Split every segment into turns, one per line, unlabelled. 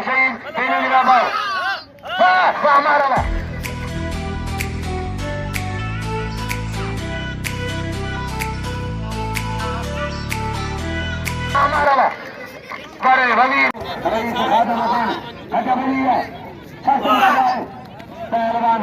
शहीद तीनों जिंदाबाद वाह वाह हमारा वाह हमारा वाह बड़े वजीर पहलवान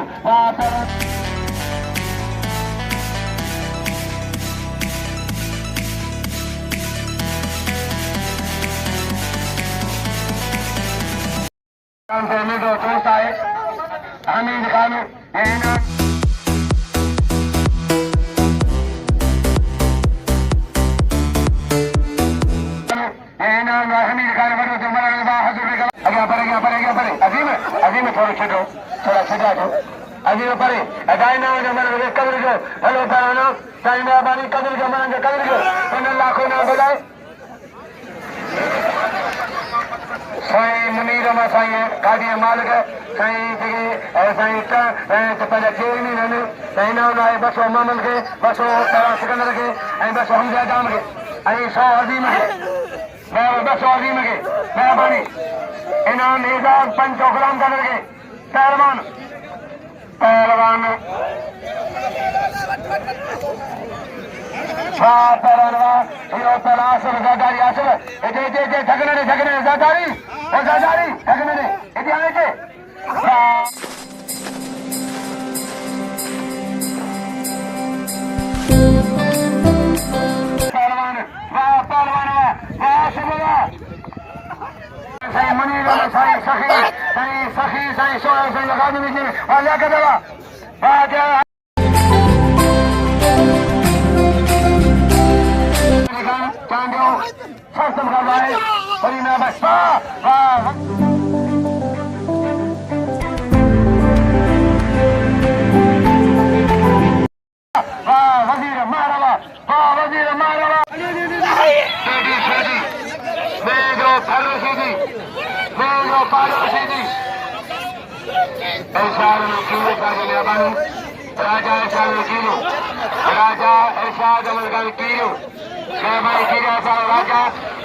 दोस्त आए हमीद खान अजीम थोड़ा छो थोड़ा छा दो अजीम परे अदायना कदर जो हलो पैरानो साईं महिरबानी कदर जो मन कदर जो इन लाखों ना बजाए साईं मुनीर मा साईं गाड़ी मालिक साईं साईं पंहिंजा चेयरमैन आहिनि साईं नाम आहे बसो मोहम्मद खे बसो सिकंदर खे ऐं बसो हमजा जाम खे ऐं 100 अज़ीम खे 200 अज़ीम खे महिरबानी इनाम एजाज पंच गुलाम कदर के पहलवान पहलवान वाह पहलवान वाह हीरो तलाशर ज़ादारी आसर इधे इधे इधे ठगने ज़ादारी और ज़ादारी ठगने इधे आने के पहलवान वाह सुबह साईं मुनीर साईं सखी साईं सोया साईं लगा दीजिए और लेकर दवा चांदो सस्तम कर रहा है बड़ी ना बस वाह वजीर मारवा तेरी शेदी मेरे फलो शेदी पालो शेदी इरशाद किलो का मेहरबानी राजा इरशाद किलो राजा इरशाद अमलगढ़ किलो मेहरबानी किलो राजा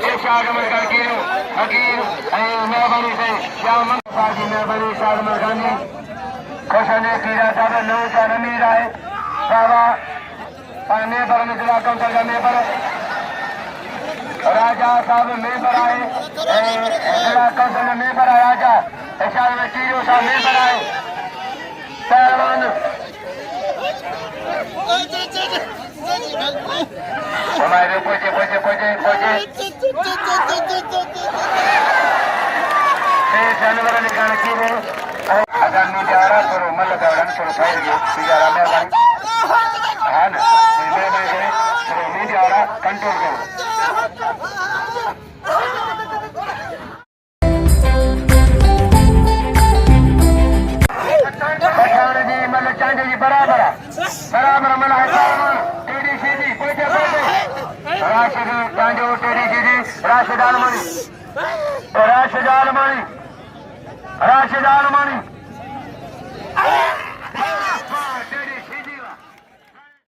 इरशाद अमलगढ़ किलो हकीम मेहरबानी से या मंगल जी मेहरबानी इरशाद अमलगढ़ खुशने कीरा साहब नौ का रमीर है बाबा मेंबर मिथिला काउंसिल का मेंबर राजा साहब मेंबर आए जिला काउंसिल में मेंबर है राजा इरशाद में टीओ साहब मेंबर आए पहलवान हमारे पहुंचे जानवर निकाल की अगर नीजारा करो मल दौड़न करो फायर नीजारा में हाँ ना नीजारा कंट्रोल करो बराबर मल है टेडी शीदी राशिद चांजो टेडी शीदी राशिद आलमानी